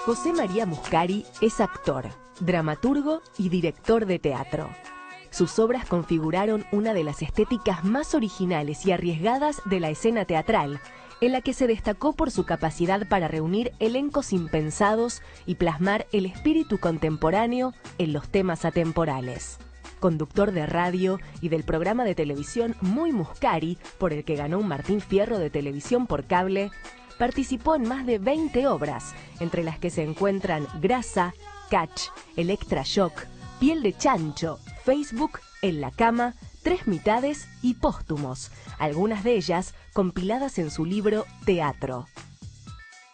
José María Muscari es actor, dramaturgo y director de teatro. Sus obras configuraron una de las estéticas más originales y arriesgadas de la escena teatral, en la que se destacó por su capacidad para reunir elencos impensados y plasmar el espíritu contemporáneo en los temas atemporales. Conductor de radio y del programa de televisión Muy Muscari, por el que ganó un Martín Fierro de televisión por cable, participó en más de 20 obras, entre las que se encuentran Grasa, Catch, Electrashock, Piel de Chancho, Facebook, En la Cama, Tres Mitades y Póstumos, algunas de ellas compiladas en su libro Teatro.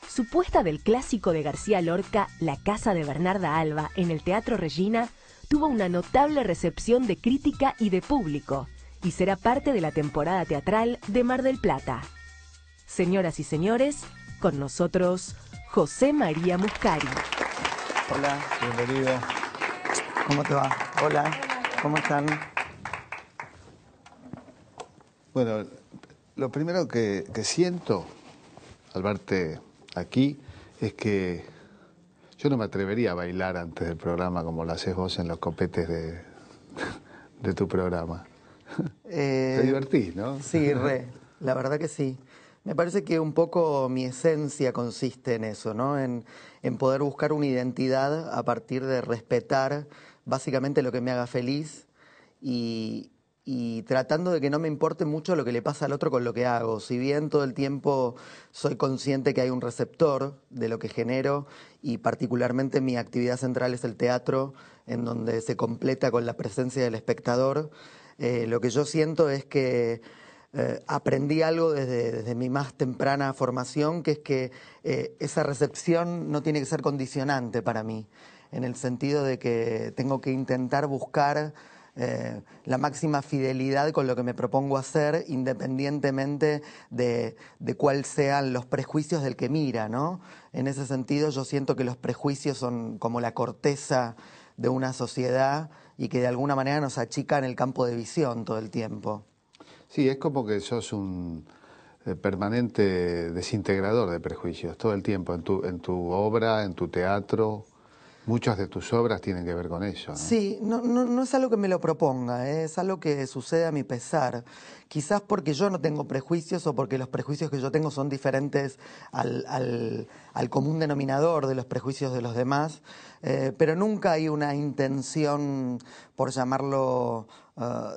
Su puesta del clásico de García Lorca, La Casa de Bernarda Alba, en el Teatro Regina, tuvo una notable recepción de crítica y de público, y será parte de la temporada teatral de Mar del Plata. Señoras y señores, con nosotros, José María Muscari. Hola, bienvenido. ¿Cómo te va? Hola, ¿cómo están? Bueno, lo primero que siento al verte aquí es que yo no me atrevería a bailar antes del programa como lo haces vos en los copetes de tu programa. Te divertís, ¿no? Sí, la verdad que sí. Me parece que un poco mi esencia consiste en eso, ¿no? En poder buscar una identidad a partir de respetar básicamente lo que me haga feliz y tratando de que no me importe mucho lo que le pasa al otro con lo que hago. Si bien todo el tiempo soy consciente que hay un receptor de lo que genero y particularmente mi actividad central es el teatro, en donde se completa con la presencia del espectador, lo que yo siento es que aprendí algo desde mi más temprana formación, que es que esa recepción no tiene que ser condicionante para mí, en el sentido de que tengo que intentar buscar la máxima fidelidad con lo que me propongo hacer, independientemente de cuáles sean los prejuicios del que mira, ¿no? En ese sentido yo siento que los prejuicios son como la corteza de una sociedad y que de alguna manera nos achican el campo de visión todo el tiempo. Sí, es como que sos un permanente desintegrador de prejuicios todo el tiempo, en tu obra, en tu teatro. Muchas de tus obras tienen que ver con eso, ¿no? Sí, no es algo que me lo proponga, es algo que sucede a mi pesar. Quizás porque yo no tengo prejuicios o porque los prejuicios que yo tengo son diferentes al común denominador de los prejuicios de los demás, pero nunca hay una intención, por llamarlo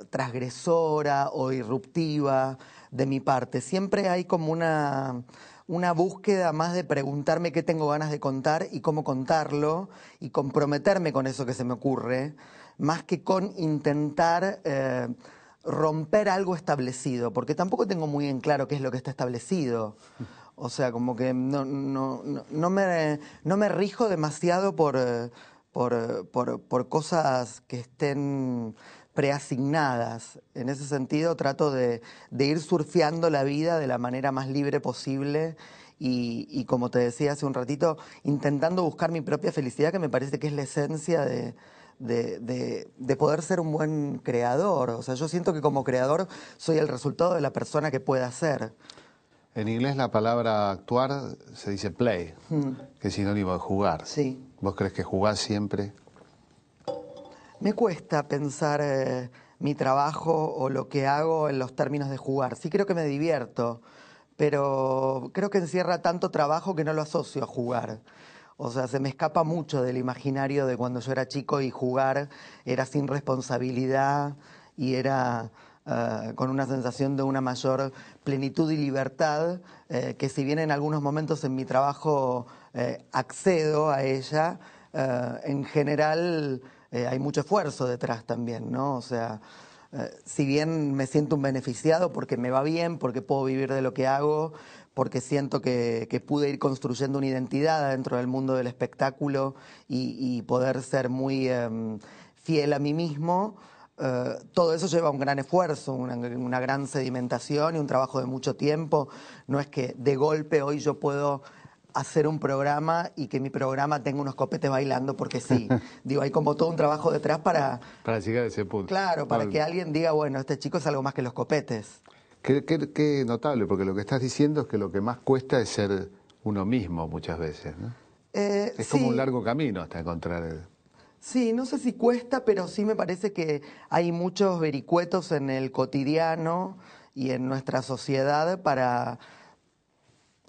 transgresora o irruptiva de mi parte. Siempre hay como una búsqueda más de preguntarme qué tengo ganas de contar y cómo contarlo y comprometerme con eso que se me ocurre, más que con intentar romper algo establecido, porque tampoco tengo muy en claro qué es lo que está establecido. O sea, como que no me rijo demasiado por cosas que estén preasignadas. En ese sentido trato de ir surfeando la vida de la manera más libre posible y como te decía hace un ratito, intentando buscar mi propia felicidad, que me parece que es la esencia de poder ser un buen creador. O sea, yo siento que como creador soy el resultado de la persona que pueda ser. En inglés la palabra actuar se dice play, que es sinónimo de jugar. Sí. ¿Vos crees que jugás siempre? Me cuesta pensar mi trabajo o lo que hago en los términos de jugar. Sí creo que me divierto, pero creo que encierra tanto trabajo que no lo asocio a jugar. O sea, se me escapa mucho del imaginario de cuando yo era chico y jugar era sin responsabilidad y era con una sensación de una mayor plenitud y libertad, que si bien en algunos momentos en mi trabajo accedo a ella, en general hay mucho esfuerzo detrás también, ¿no? O sea, si bien me siento un beneficiado porque me va bien, porque puedo vivir de lo que hago, porque siento que pude ir construyendo una identidad dentro del mundo del espectáculo y poder ser muy fiel a mí mismo, todo eso lleva un gran esfuerzo, una gran sedimentación y un trabajo de mucho tiempo. No es que de golpe hoy yo puedo hacer un programa y que mi programa tenga unos copetes bailando porque sí. Digo, hay como todo un trabajo detrás para llegar a ese punto. Claro, para que alguien diga, bueno, este chico es algo más que los copetes. Qué notable, porque lo que estás diciendo es que lo que más cuesta es ser uno mismo muchas veces, ¿no? Es como un largo camino hasta encontrar... Sí, no sé si cuesta, pero sí me parece que hay muchos vericuetos en el cotidiano y en nuestra sociedad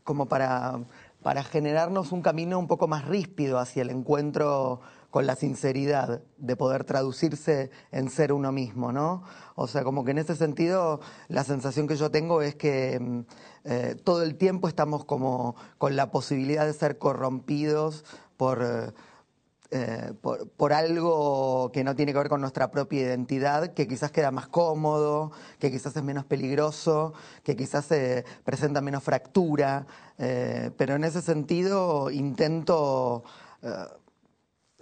como para generarnos un camino un poco más ríspido hacia el encuentro con la sinceridad, de poder traducirse en ser uno mismo, ¿no? O sea, como que en ese sentido la sensación que yo tengo es que todo el tiempo estamos como con la posibilidad de ser corrompidos por algo que no tiene que ver con nuestra propia identidad, que quizás queda más cómodo, que quizás es menos peligroso, que quizás se presenta menos fractura, pero en ese sentido intento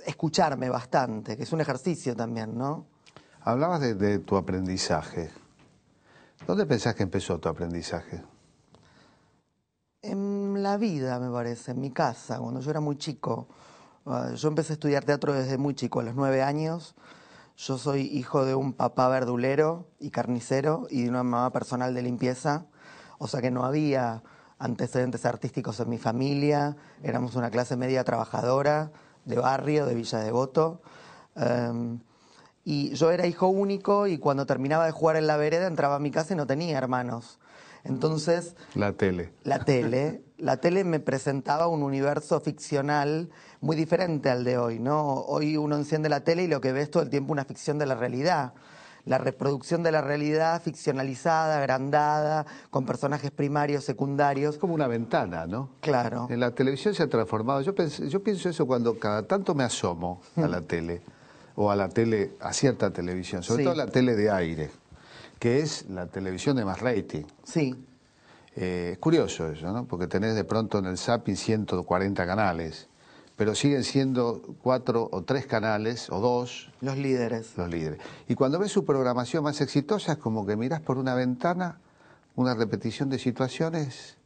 escucharme bastante, que es un ejercicio también, ¿no? Hablabas de tu aprendizaje. ¿Dónde pensás que empezó tu aprendizaje? En la vida, me parece, en mi casa, cuando yo era muy chico. Yo empecé a estudiar teatro desde muy chico, a los 9 años. Yo soy hijo de un papá verdulero y carnicero y de una mamá personal de limpieza. O sea que no había antecedentes artísticos en mi familia. Éramos una clase media trabajadora de barrio, de Villa Devoto. Y yo era hijo único y cuando terminaba de jugar en la vereda entraba a mi casa y no tenía hermanos. Entonces... La tele. La tele me presentaba un universo ficcional muy diferente al de hoy, ¿no? Hoy uno enciende la tele y lo que ve es todo el tiempo una ficción de la realidad. La reproducción de la realidad ficcionalizada, agrandada, con personajes primarios, secundarios. Es como una ventana, ¿no? Claro. En la televisión se ha transformado. Yo pienso eso cuando cada tanto me asomo a la tele, o a la tele, a cierta televisión, sobre todo la tele de aire, que es la televisión de más rating. Sí. Es curioso eso, ¿no? Porque tenés de pronto en el zapping 140 canales, pero siguen siendo 4 o 3 canales, o 2... Los líderes. Los líderes. Y cuando ves su programación más exitosa, es como que mirás por una ventana una repetición de situaciones,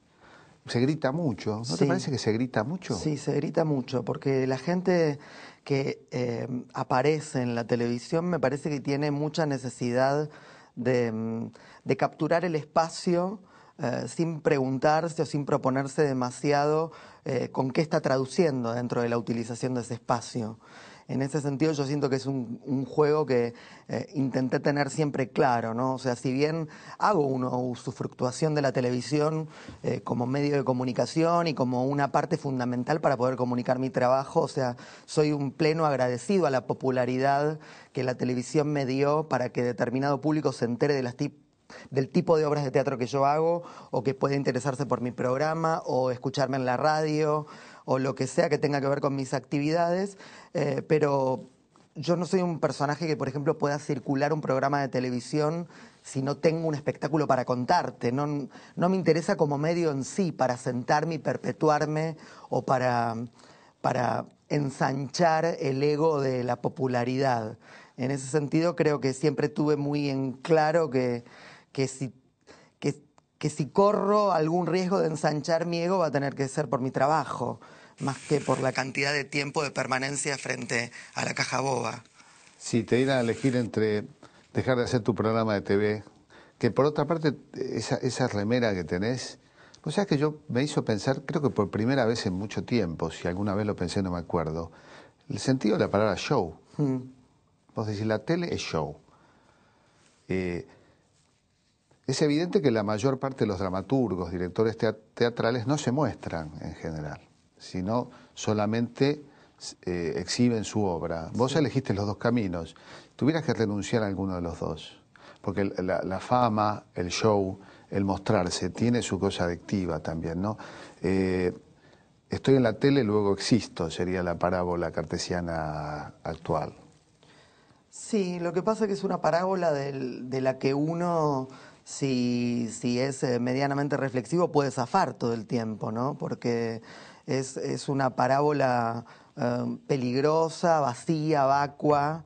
se grita mucho. ¿No te parece que se grita mucho? Sí, se grita mucho, porque la gente que aparece en la televisión me parece que tiene mucha necesidad de capturar el espacio sin preguntarse o sin proponerse demasiado con qué está traduciendo dentro de la utilización de ese espacio. En ese sentido yo siento que es un juego que intenté tener siempre claro, ¿no? O sea, si bien hago una usufructuación de la televisión como medio de comunicación y como una parte fundamental para poder comunicar mi trabajo, o sea, soy un pleno agradecido a la popularidad que la televisión me dio para que determinado público se entere de del tipo de obras de teatro que yo hago, o que puede interesarse por mi programa, o escucharme en la radio, o lo que sea que tenga que ver con mis actividades, pero yo no soy un personaje que, por ejemplo, pueda circular un programa de televisión si no tengo un espectáculo para contarte. No me interesa como medio en sí, para sentarme y perpetuarme, o para ensanchar el ego de la popularidad. En ese sentido, creo que siempre tuve muy en claro que si corro algún riesgo de ensanchar mi ego va a tener que ser por mi trabajo, más que por la cantidad de tiempo de permanencia frente a la caja boba. Si te dieran a elegir entre dejar de hacer tu programa de TV, que por otra parte, esa remera que tenés, o sea que yo me hizo pensar, creo que por primera vez en mucho tiempo, si alguna vez lo pensé no me acuerdo, el sentido de la palabra show. Vos decís, la tele es show. Es evidente que la mayor parte de los dramaturgos, directores teatrales no se muestran en general, sino solamente exhiben su obra. Vos elegiste los dos caminos. Tuvieras que renunciar a alguno de los dos, porque la fama, el show, el mostrarse, tiene su cosa adictiva también, ¿no? Estoy en la tele, luego existo, sería la parábola cartesiana actual. Sí, lo que pasa es que es una parábola de la que uno, si es medianamente reflexivo, puede zafar todo el tiempo, ¿no? Porque es una parábola peligrosa, vacía, vacua,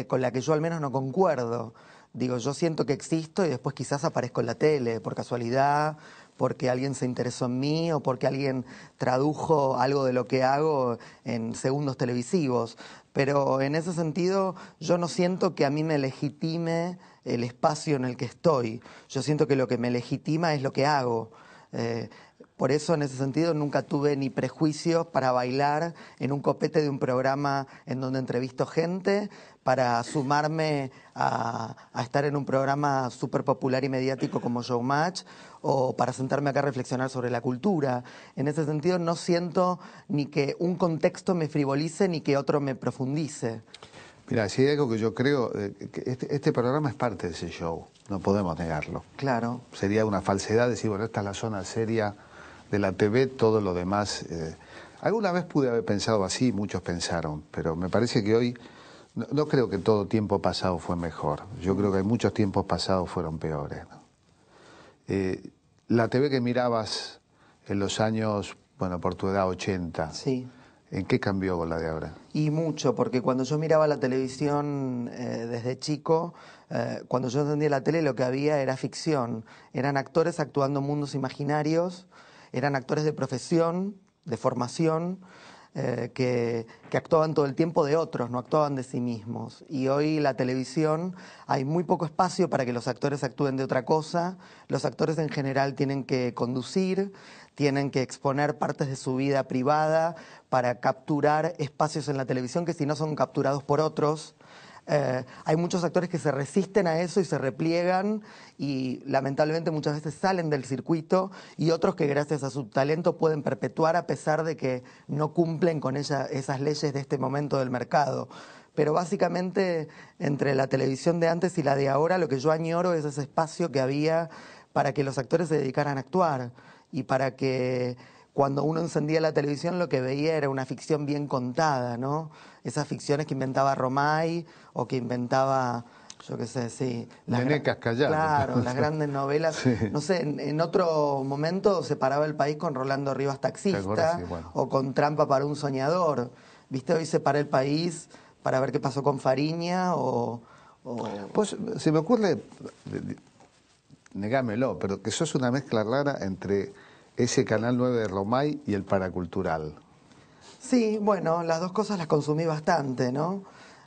con la que yo al menos no concuerdo. Digo, yo siento que existo y después quizás aparezco en la tele, por casualidad, porque alguien se interesó en mí o porque alguien tradujo algo de lo que hago en segundos televisivos. Pero en ese sentido yo no siento que a mí me legitime el espacio en el que estoy. Yo siento que lo que me legitima es lo que hago. Por eso, en ese sentido, nunca tuve ni prejuicios para bailar en un copete de un programa en donde entrevisto gente, para sumarme a estar en un programa súper popular y mediático como Showmatch, o para sentarme acá a reflexionar sobre la cultura. En ese sentido, no siento ni que un contexto me frivolice ni que otro me profundice. Mira, si hay algo que yo creo, que este programa es parte de ese show, no podemos negarlo. Claro. Sería una falsedad decir, bueno, esta es la zona seria de la TV, todo lo demás. Alguna vez pude haber pensado así, muchos pensaron, pero me parece que hoy, no creo que todo tiempo pasado fue mejor. Yo creo que hay muchos tiempos pasados fueron peores, ¿no? La TV que mirabas en los años, bueno, por tu edad, 80, Sí. ¿en qué cambió con la de ahora? Y mucho, porque cuando yo miraba la televisión desde chico, cuando yo encendía la tele lo que había era ficción. Eran actores actuando en mundos imaginarios, eran actores de profesión, de formación, que actuaban todo el tiempo de otros, no actuaban de sí mismos. Y hoy la televisión, hay muy poco espacio para que los actores actúen de otra cosa. Los actores en general tienen que conducir, tienen que exponer partes de su vida privada para capturar espacios en la televisión que si no son capturados por otros. Hay muchos actores que se resisten a eso y se repliegan y lamentablemente muchas veces salen del circuito, y otros que gracias a su talento pueden perpetuar a pesar de que no cumplen con esas leyes de este momento del mercado. Pero básicamente entre la televisión de antes y la de ahora lo que yo añoro es ese espacio que había para que los actores se dedicaran a actuar y para que cuando uno encendía la televisión lo que veía era una ficción bien contada, ¿no? Esas ficciones que inventaba Romay o que inventaba, yo qué sé, sí. Nené Cascallán. Claro, las grandes novelas. Sí. No sé, en otro momento se paraba el país con Rolando Rivas Taxista, Sí, bueno. o con Trampa para un soñador. ¿Viste? Hoy se para el país para ver qué pasó con Fariña Pues se me ocurre, negámelo, pero que sos una mezcla rara entre ese Canal 9 de Romay y el Paracultural. Sí, bueno, las dos cosas las consumí bastante, ¿no?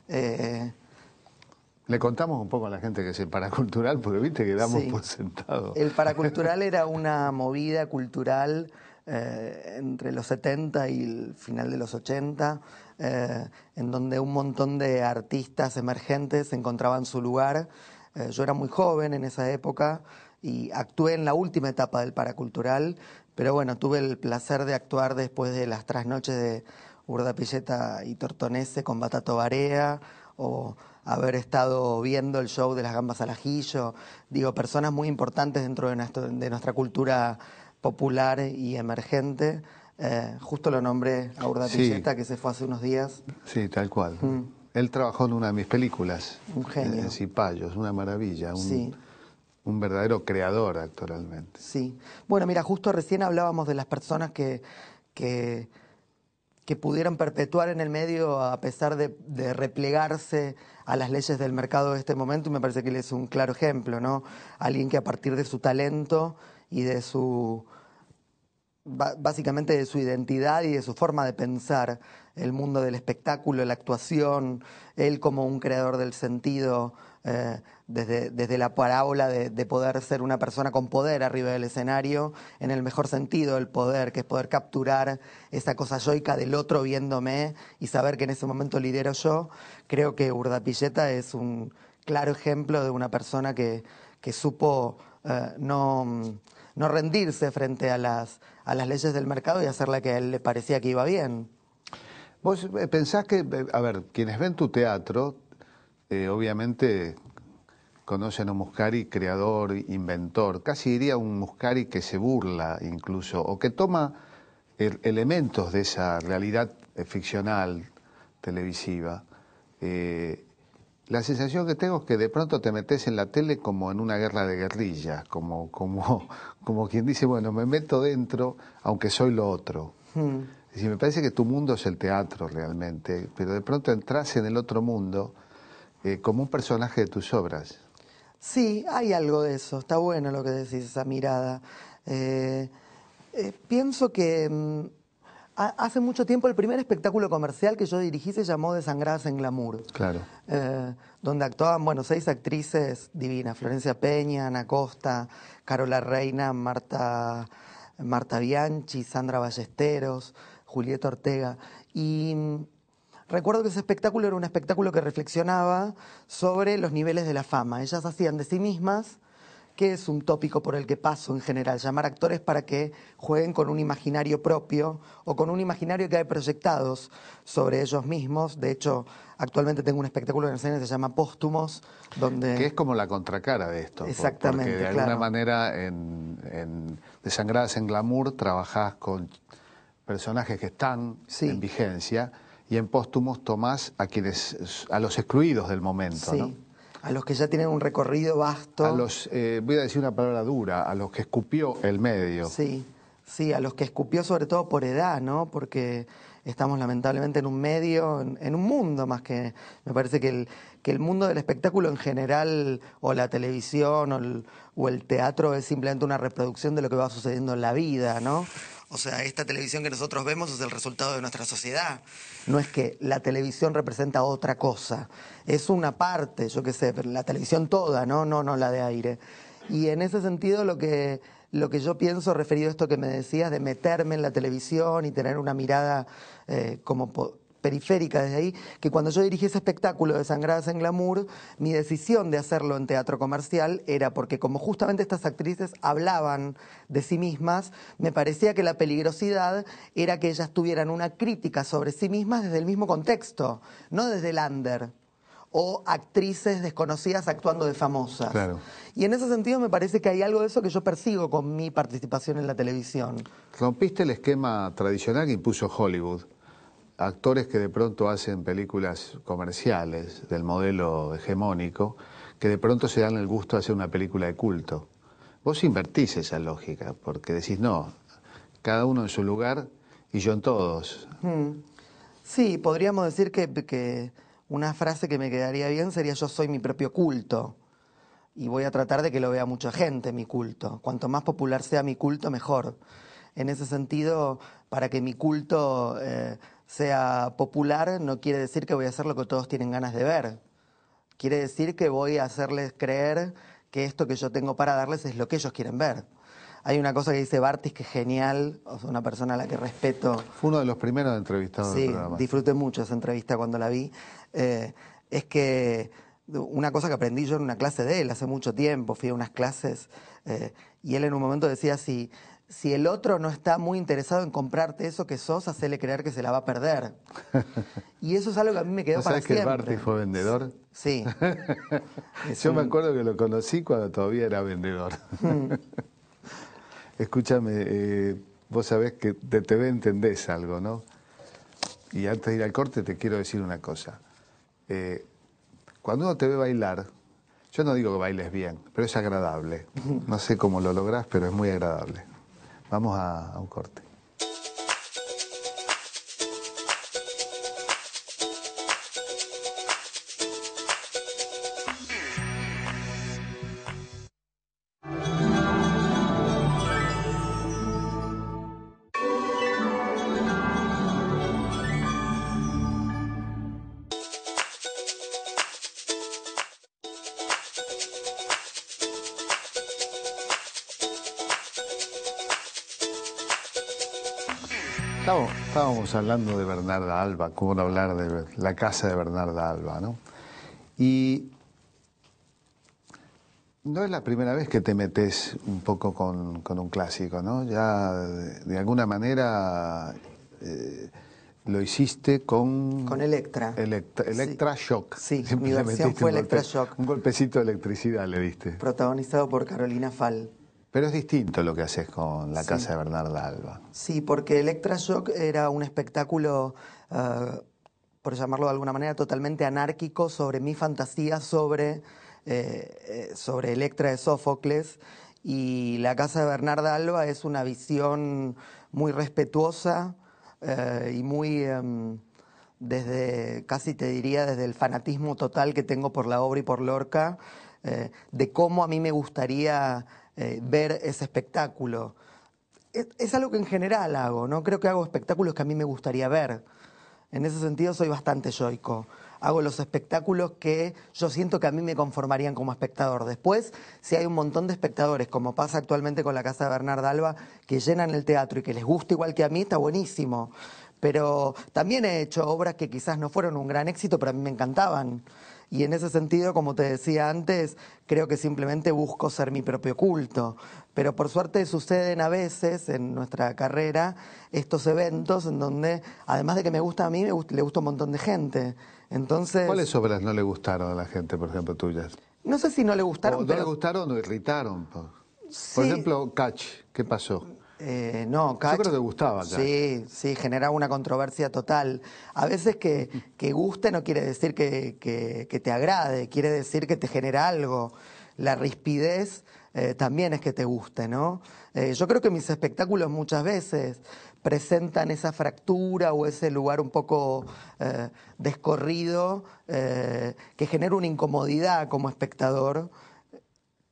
Le contamos un poco a la gente que es el Paracultural, porque viste que damos Sí. por sentado. El Paracultural era una movida cultural entre los 70 y el final de los 80, en donde un montón de artistas emergentes encontraban su lugar. Yo era muy joven en esa época y actué en la última etapa del Paracultural, pero bueno, tuve el placer de actuar después de las trasnoches de Urdapilleta y Tortonese con Batato Barea, o haber estado viendo el show de las gambas al ajillo. Digo, personas muy importantes dentro de nuestra cultura popular y emergente. Justo lo nombré a Urdapilleta, que se fue hace unos días. Sí, tal cual. Él trabajó en una de mis películas. Un genio. En Cipayos, una maravilla. Sí. Un verdadero creador actoralmente. Sí. Bueno, mira, justo recién hablábamos de las personas que pudieran perpetuar en el medio a pesar de replegarse a las leyes del mercado de este momento, y me parece que él es un claro ejemplo, ¿no? Alguien que a partir de su talento y de básicamente de su identidad y de su forma de pensar el mundo del espectáculo, la actuación, él como un creador del sentido, desde la parábola de poder ser una persona con poder arriba del escenario, en el mejor sentido del poder, que es poder capturar esa cosa yoica del otro viéndome y saber que en ese momento lidero yo. Creo que Urdapilleta es un claro ejemplo de una persona que supo no rendirse frente a las leyes del mercado y hacer la que a él le parecía que iba bien. Vos pensás que, a ver, quienes ven tu teatro, obviamente conocen a un Muscari creador, inventor, casi diría un Muscari que se burla incluso, o que toma elementos de esa realidad ficcional, televisiva. La sensación que tengo es que de pronto te metes en la tele como en una guerra de guerrillas, como quien dice, bueno, me meto dentro, aunque soy lo otro. Es decir, me parece que tu mundo es el teatro realmente, pero de pronto entras en el otro mundo como un personaje de tus obras. Sí, hay algo de eso, está bueno lo que decís, esa mirada. Pienso que hace mucho tiempo el primer espectáculo comercial que yo dirigí se llamó Desangradas en Glamour. Claro. Donde actuaban, bueno, 6 actrices divinas: Florencia Peña, Ana Costa, Carola Reina, Marta Marta Bianchi, Sandra Ballesteros, Julieta Ortega. Y recuerdo que ese espectáculo era un espectáculo que reflexionaba sobre los niveles de la fama. Ellas hacían de sí mismas, que es un tópico por el que paso en general, llamar actores para que jueguen con un imaginario propio o con un imaginario que hay proyectados sobre ellos mismos. De hecho, actualmente tengo un espectáculo en escena que se llama Póstumos, donde... Que es como la contracara de esto. Exactamente, porque de alguna manera en Desangradas en Glamour trabajás con personajes que están en vigencia y en Póstumos tomás a los excluidos del momento, ¿no? A los que ya tienen un recorrido vasto. A los, voy a decir una palabra dura, a los que escupió el medio. Sí, a los que escupió sobre todo por edad, ¿no? Porque estamos lamentablemente en un medio, en un mundo más que... Me parece que el mundo del espectáculo en general, o la televisión, o el teatro, es simplemente una reproducción de lo que va sucediendo en la vida, ¿no? O sea, esta televisión que nosotros vemos es el resultado de nuestra sociedad. No es que la televisión representa otra cosa. Es una parte, yo qué sé, pero la televisión toda, no la de aire. Y en ese sentido lo que yo pienso referido a esto que me decías de meterme en la televisión y tener una mirada como periférica desde ahí, que cuando yo dirigí ese espectáculo de Desangradas en Glamour, mi decisión de hacerlo en teatro comercial era porque como justamente estas actrices hablaban de sí mismas, me parecía que la peligrosidad era que ellas tuvieran una crítica sobre sí mismas desde el mismo contexto, no desde el under, o actrices desconocidas actuando de famosas. Claro. Y en ese sentido me parece que hay algo de eso que yo persigo con mi participación en la televisión. Rompiste el esquema tradicional que impuso Hollywood. Actores que de pronto hacen películas comerciales del modelo hegemónico, que de pronto se dan el gusto de hacer una película de culto. Vos invertís esa lógica, porque decís, no, cada uno en su lugar y yo en todos. Sí, podríamos decir que una frase que me quedaría bien sería yo soy mi propio culto. Y voy a tratar de que lo vea mucha gente, mi culto. Cuanto más popular sea mi culto, mejor. En ese sentido, para que mi culto sea popular, no quiere decir que voy a hacer lo que todos tienen ganas de ver. Quiere decir que voy a hacerles creer que esto que yo tengo para darles es lo que ellos quieren ver. Hay una cosa que dice Bartis que es genial, o sea, una persona a la que respeto. Fue uno de los primeros entrevistados del programa. Sí, disfruté mucho esa entrevista cuando la vi. Es que una cosa que aprendí yo en una clase de él hace mucho tiempo, fui a unas clases y él en un momento decía, si el otro no está muy interesado en comprarte eso que sos, hacele creer que se la va a perder. Y eso es algo que a mí me quedó para siempre. ¿Sabes que Bartis fue vendedor? Sí. Yo me acuerdo que lo conocí cuando todavía era vendedor. Escúchame, vos sabés que de TV entendés algo, ¿no? Y antes de ir al corte te quiero decir una cosa. Cuando uno te ve bailar, yo no digo que bailes bien, pero es agradable. No sé cómo lo lográs, pero es muy agradable. Vamos a un corte. Estábamos hablando de Bernarda Alba, cómo no hablar de la casa de Bernarda Alba, ¿no? Y no es la primera vez que te metes un poco con un clásico, ¿no? Ya de alguna manera lo hiciste con Electra. Electra Shock. Sí, Siempre mi versión fue Electra Shock. Un golpecito de electricidad le diste. Protagonizado por Carolina Fall. Pero es distinto lo que haces con la casa de Bernarda Alba. Sí, porque Electra Shock era un espectáculo, por llamarlo de alguna manera, totalmente anárquico sobre mi fantasía sobre Electra de Sófocles. Y la casa de Bernarda Alba es una visión muy respetuosa y muy, casi te diría, desde el fanatismo total que tengo por la obra y por Lorca, de cómo a mí me gustaría ver ese espectáculo. Es algo que en general hago, ¿no? Creo que hago espectáculos que a mí me gustaría ver. En ese sentido soy bastante yoico. Hago los espectáculos que yo siento que a mí me conformarían como espectador. Después, si hay un montón de espectadores, como pasa actualmente con la Casa de Bernarda Alba, que llenan el teatro y que les gusta igual que a mí, está buenísimo. Pero también he hecho obras que quizás no fueron un gran éxito, pero a mí me encantaban. Y en ese sentido, como te decía antes, creo que simplemente busco ser mi propio culto. Pero por suerte suceden a veces en nuestra carrera estos eventos en donde, además de que me gusta a mí, le gusta un montón de gente. Entonces, ¿Cuáles obras no le gustaron a la gente, por ejemplo, tuyas? no sé si no le gustaron, ¿O no pero le gustaron o irritaron? Por sí. ejemplo, Catch, ¿qué pasó? No, Yo Catch, creo que gustaba Catch. sí, sí, generaba una controversia total. A veces que guste no quiere decir que te agrade, quiere decir que te genera algo. La rispidez también es que te guste, ¿no? Yo creo que mis espectáculos muchas veces presentan esa fractura o ese lugar un poco descorrido que genera una incomodidad como espectador.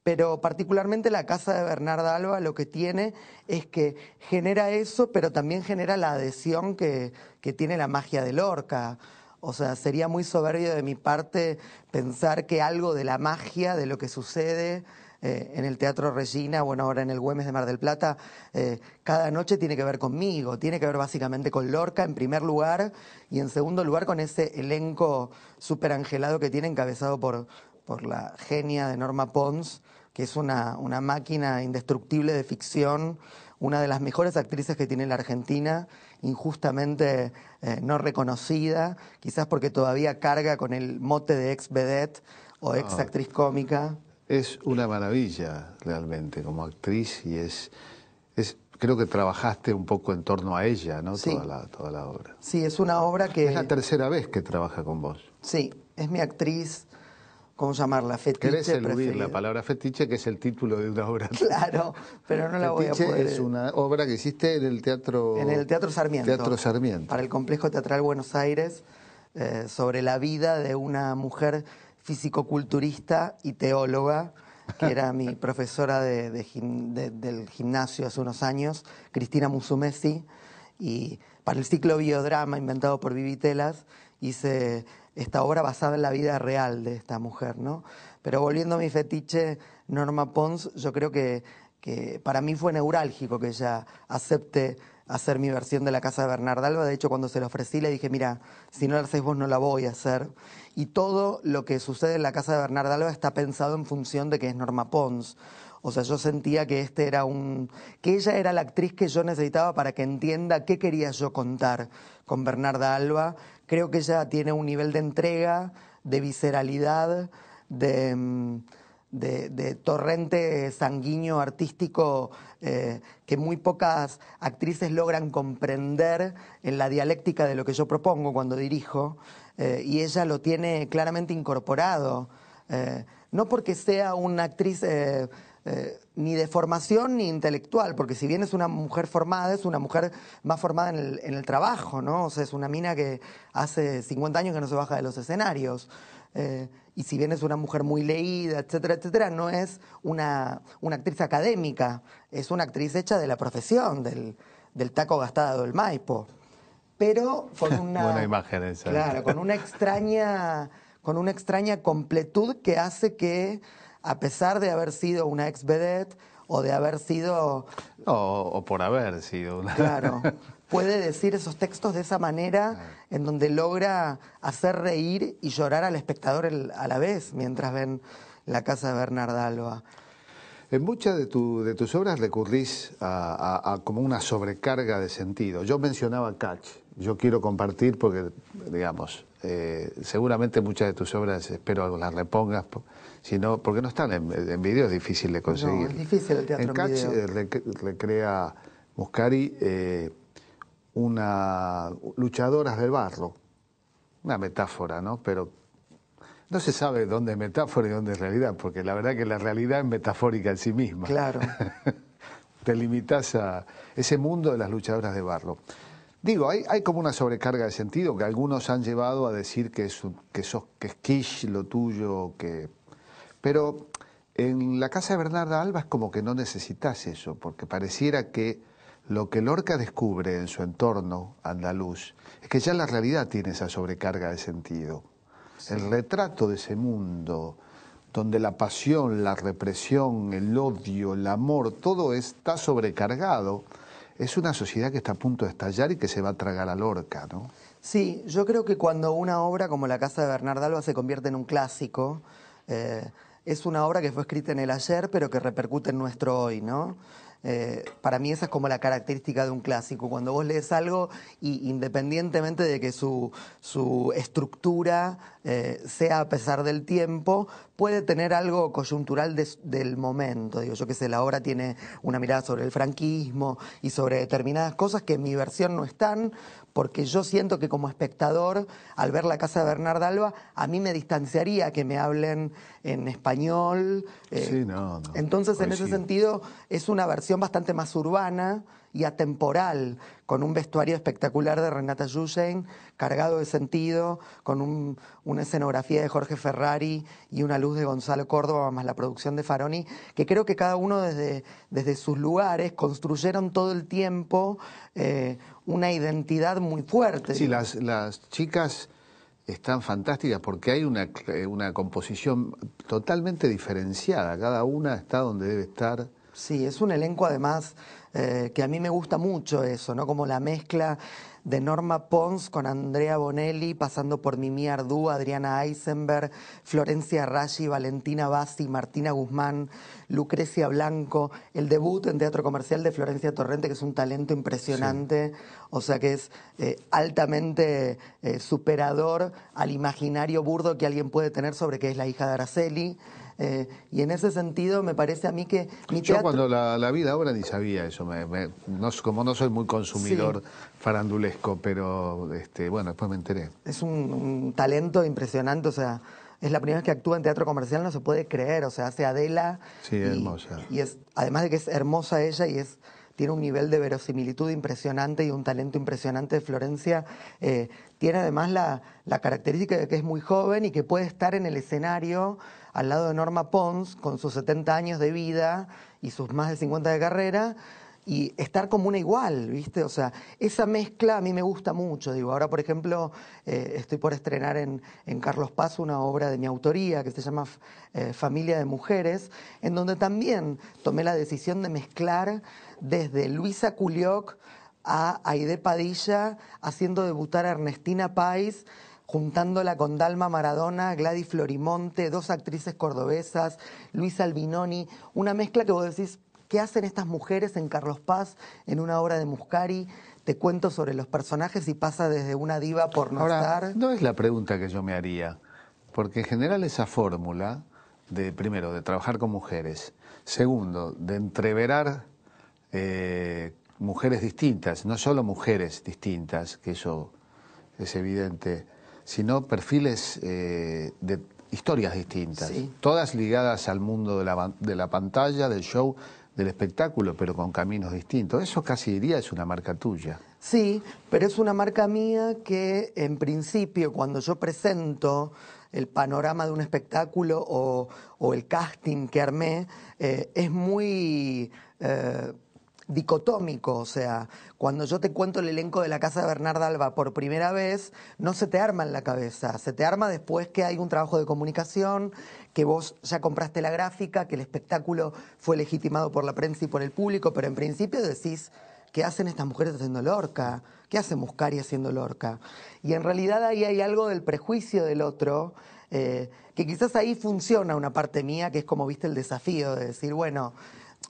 Pero particularmente la Casa de Bernarda Alba lo que tiene es que genera eso, pero también genera la adhesión que tiene la magia de Lorca. O sea, sería muy soberbio de mi parte pensar que algo de la magia, de lo que sucede en el Teatro Regina, bueno, ahora en el Güemes de Mar del Plata, cada noche tiene que ver conmigo, tiene que ver básicamente con Lorca en primer lugar y en segundo lugar con ese elenco súper angelado que tiene encabezado por la genia de Norma Pons, que es una máquina indestructible de ficción, una de las mejores actrices que tiene la Argentina, injustamente no reconocida, quizás porque todavía carga con el mote de ex vedette o ex actriz cómica. Es una maravilla realmente como actriz y creo que trabajaste un poco en torno a ella, ¿no? Sí. Toda la obra. Sí, es una obra que... Es la tercera vez que trabaja con vos. Sí, es mi actriz, ¿cómo llamarla? Fetiche Querés eludir preferida. la palabra fetiche, que es el título de una obra. Claro, pero no la voy a Fetiche poder... es una obra que hiciste en el Teatro... En el Teatro Sarmiento. Teatro Sarmiento. Para el Complejo Teatral Buenos Aires, sobre la vida de una mujer fisicoculturista y teóloga, que era mi profesora del gimnasio hace unos años, Cristina Musumeci, y para el ciclo Biodrama inventado por Vivi Telas, hice esta obra basada en la vida real de esta mujer, ¿no? Pero volviendo a mi fetiche, Norma Pons, yo creo que para mí fue neurálgico que ella acepte hacer mi versión de la Casa de Bernarda Alba. De hecho, cuando se la ofrecí le dije, mira, si no la hacéis vos no la voy a hacer. Y todo lo que sucede en la Casa de Bernarda Alba está pensado en función de que es Norma Pons. O sea, yo sentía que que ella era la actriz que yo necesitaba para que entienda qué quería yo contar con Bernarda Alba. Creo que ella tiene un nivel de entrega, de visceralidad, de torrente sanguíneo artístico que muy pocas actrices logran comprender en la dialéctica de lo que yo propongo cuando dirijo, y ella lo tiene claramente incorporado. No porque sea una actriz ni de formación ni intelectual, porque si bien es una mujer formada, es una mujer más formada en el trabajo, ¿no? O sea, es una mina que hace 50 años que no se baja de los escenarios. Y si bien es una mujer muy leída, etcétera, etcétera, no es una actriz académica, es una actriz hecha de la profesión, del taco gastado del Maipo. Pero con una... Buena imagen esa. Claro, con una extraña completud que hace que, a pesar de haber sido una ex vedette o de haber sido... O por haber sido una... Claro, puede decir esos textos de esa manera en donde logra hacer reír y llorar al espectador a la vez mientras ven la Casa de Bernarda Alba. En muchas de tus obras recurrís a como una sobrecarga de sentido. Yo mencionaba Catch. Yo quiero compartir porque, digamos, seguramente muchas de tus obras espero las repongas, porque no están en video, es difícil de conseguir. No, es difícil el teatro en Catch video. recrea Muscari una luchadoras del barro, una metáfora, ¿no? Pero no se sabe dónde es metáfora y dónde es realidad, porque la verdad que la realidad es metafórica en sí misma. Claro. Te limitas a ese mundo de las luchadoras de barro. Digo, hay como una sobrecarga de sentido que algunos han llevado a decir que es quiche lo tuyo, pero en la Casa de Bernarda Alba es como que no necesitas eso, porque pareciera que lo que Lorca descubre en su entorno andaluz es que ya la realidad tiene esa sobrecarga de sentido. Sí. El retrato de ese mundo donde la pasión, la represión, el odio, el amor, todo está sobrecargado, es una sociedad que está a punto de estallar y que se va a tragar a Lorca, ¿no? Sí, yo creo que cuando una obra como La Casa de Bernarda Alba se convierte en un clásico, es una obra que fue escrita en el ayer, pero que repercute en nuestro hoy, ¿no? Para mí esa es como la característica de un clásico. Cuando vos lees algo, y independientemente de que su estructura sea a pesar del tiempo, puede tener algo coyuntural del momento. Digo, yo qué sé, la obra tiene una mirada sobre el franquismo y sobre determinadas cosas que en mi versión no están, porque yo siento que como espectador, al ver La Casa de Bernarda Alba, a mí me distanciaría que me hablen en español. Sí, no. Entonces, en ese sentido, es una versión bastante más urbana y atemporal, con un vestuario espectacular de Renata Yusheng, cargado de sentido, con una escenografía de Jorge Ferrari y una luz de Gonzalo Córdoba, más la producción de Faroni, que creo que cada uno desde sus lugares construyeron todo el tiempo una identidad muy fuerte. Sí, las chicas están fantásticas porque hay una composición totalmente diferenciada, cada una está donde debe estar. Sí, es un elenco además que a mí me gusta mucho eso, ¿no? Como la mezcla de Norma Pons con Andrea Bonelli, pasando por Mimi Ardú, Adriana Eisenberg, Florencia Raggi, Valentina Bassi, Martina Guzmán, Lucrecia Blanco, el debut en teatro comercial de Florencia Torrente, que es un talento impresionante, sí. O sea que es altamente superador al imaginario burdo que alguien puede tener sobre que es la hija de Araceli. Y en ese sentido me parece a mí que mi teatro... Yo cuando la vi ahora ni sabía eso, como no soy muy consumidor sí. farandulesco, pero bueno, después me enteré. Es un talento impresionante, o sea, es la primera vez que actúa en teatro comercial, no se puede creer, o sea, hace Adela. Sí, hermosa. Y es, además de que es hermosa ella y tiene un nivel de verosimilitud impresionante y un talento impresionante de Florencia, tiene además la característica de que es muy joven y que puede estar en el escenario al lado de Norma Pons, con sus 70 años de vida y sus más de 50 de carrera, y estar como una igual, ¿viste? O sea, esa mezcla a mí me gusta mucho. Digo, ahora, por ejemplo, estoy por estrenar en Carlos Paz una obra de mi autoría que se llama Familia de Mujeres, en donde también tomé la decisión de mezclar desde Luisa Culioc a Aide Padilla, haciendo debutar a Ernestina Pais, juntándola con Dalma Maradona, Gladys Florimonte, dos actrices cordobesas, Luisa Albinoni, una mezcla que vos decís, ¿qué hacen estas mujeres en Carlos Paz en una obra de Muscari? Te cuento sobre los personajes y pasa desde una diva pornostar. No es la pregunta que yo me haría, porque en general esa fórmula, primero, de trabajar con mujeres, segundo, de entreverar mujeres distintas, no solo mujeres distintas, que eso es evidente, sino perfiles de historias distintas, sí. Todas ligadas al mundo de la pantalla, del show, del espectáculo, pero con caminos distintos. Eso casi diría es una marca tuya. Sí, pero es una marca mía que en principio cuando yo presento el panorama de un espectáculo o el casting que armé, es muy... dicotómico, o sea, cuando yo te cuento el elenco de La Casa de Bernarda Alba por primera vez, no se te arma en la cabeza, se te arma después que hay un trabajo de comunicación, que vos ya compraste la gráfica, que el espectáculo fue legitimado por la prensa y por el público, pero en principio decís, ¿qué hacen estas mujeres haciendo Lorca? ¿Qué hace Muscari haciendo Lorca? Y en realidad ahí hay algo del prejuicio del otro, que quizás ahí funciona una parte mía, que es como viste el desafío de decir, bueno,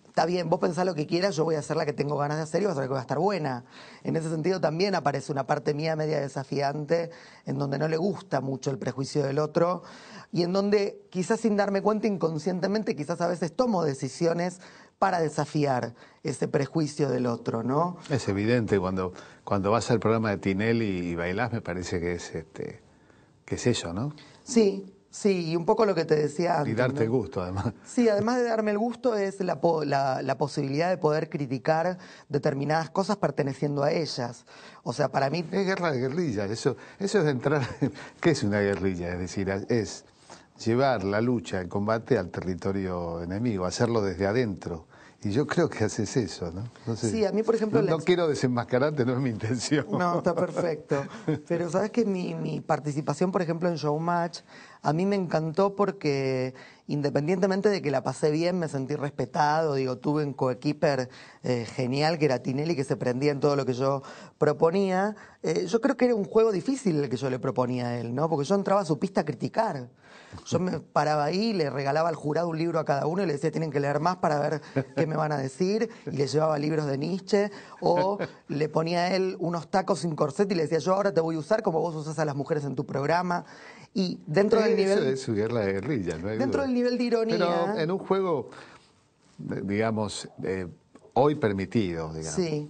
está bien, vos pensás lo que quieras, yo voy a hacer la que tengo ganas de hacer y vas a ver que va a estar buena. En ese sentido también aparece una parte mía media desafiante, en donde no le gusta mucho el prejuicio del otro y en donde quizás sin darme cuenta inconscientemente, quizás a veces tomo decisiones para desafiar ese prejuicio del otro, ¿no? Es evidente, cuando vas al programa de Tinelli y bailás, me parece que es eso, ¿no? Sí. Sí, y un poco lo que te decía antes. Y darte el ¿no? gusto, además. Sí, además de darme el gusto es la posibilidad de poder criticar determinadas cosas perteneciendo a ellas. O sea, para mí... Es guerra de guerrillas, eso es de entrar... ¿Qué es una guerrilla? Es decir, es llevar la lucha, el combate al territorio enemigo, hacerlo desde adentro Y yo creo que haces eso, ¿no? No sé, Sí, a mí, por ejemplo... No quiero desenmascararte, no es mi intención. No, está perfecto. Pero sabes que mi participación, por ejemplo, en Showmatch, a mí me encantó porque independientemente de que la pasé bien, me sentí respetado, digo, tuve un coequiper genial que era Tinelli, que se prendía en todo lo que yo proponía. Yo creo que era un juego difícil el que yo le proponía a él, ¿no? Porque yo entraba a su pista a criticar. Yo me paraba ahí, le regalaba al jurado un libro a cada uno y le decía, tienen que leer más para ver qué me van a decir, y le llevaba libros de Nietzsche, o le ponía a él unos tacos sin corset y le decía, yo ahora te voy a usar como vos usás a las mujeres en tu programa. Y dentro del nivel... Eso es su guerra de guerrilla, no hay Dentro duda. del nivel de ironía... Pero en un juego, digamos, hoy permitido, digamos. Sí,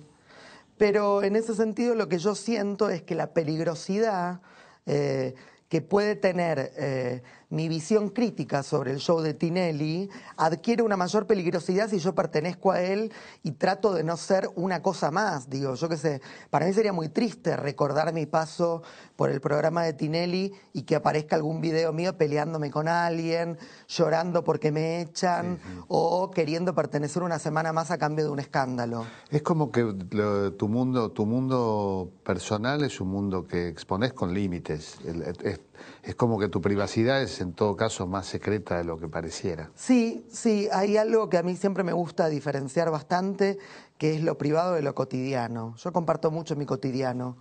pero en ese sentido lo que yo siento es que la peligrosidad que puede tener mi visión crítica sobre el show de Tinelli adquiere una mayor peligrosidad si yo pertenezco a él y trato de no ser una cosa más. Digo, yo qué sé, para mí sería muy triste recordar mi paso por el programa de Tinelli y que aparezca algún video mío peleándome con alguien, llorando porque me echan, o queriendo pertenecer una semana más a cambio de un escándalo. Es como que tu mundo personal es un mundo que expones con límites. Es como que tu privacidad es en todo caso más secreta de lo que pareciera. Sí, sí, hay algo que a mí siempre me gusta diferenciar bastante, que es lo privado de lo cotidiano. Yo comparto mucho mi cotidiano,